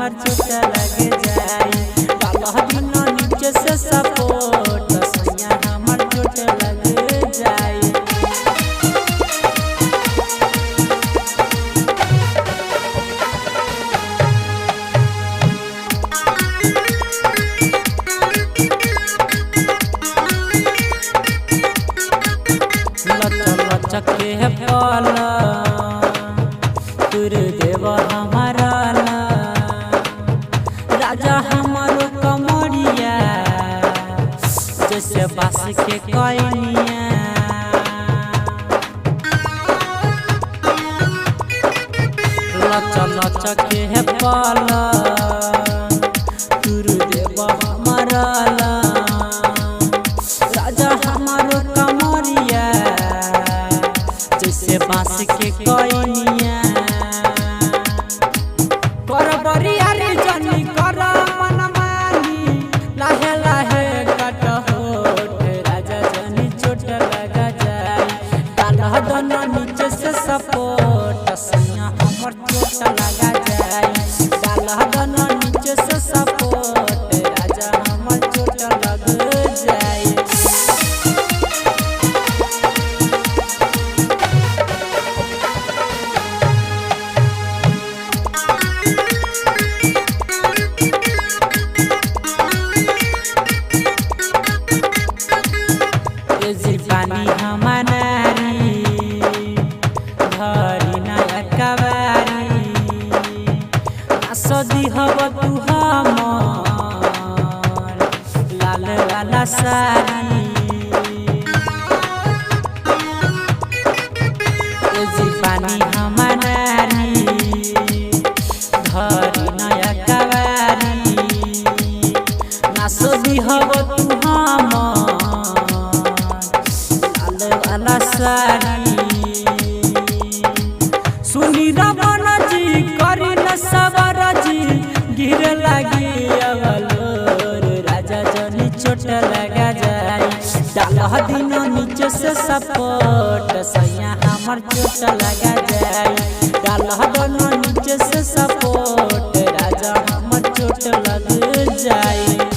हमर चोट लग जाई। डालह दिन नीचे से सपोर्ट सैया हमर चोट लग जाई। लचके पल तुर देव हमारा राजा हमारो कमरिया जैसे बास के कइनिया। लचके पल तुर देव हमारा राजा हमारो कमरिया जैसे बांस के कइनिया। कर बरियारी जनी कर मन मानी लाहे लाहे कट होठ राजा जनी चोट लगा जाई। डालह दन नीचे से सपोर्ट सैया हमर चोट लगा जाई। डालह दन नीचे से सपोर्ट राजा हमर चोट लग जाई। पानी हमारी धरी न कवारी सदी हब तू हमर लाल वाला सारी। पानी हमारी धरी न कवारी सदी हब तू हमर सुनी रमन जी करी न सबर जी गिर लगी अवलोर राजा जनी चोट लगा जाई। डालह दिन नीचे से सपोर्ट सैया हमर चोट लगा जाई। डालह दिन नीचे से सपोर्ट राजा हमर चोट लग जाई।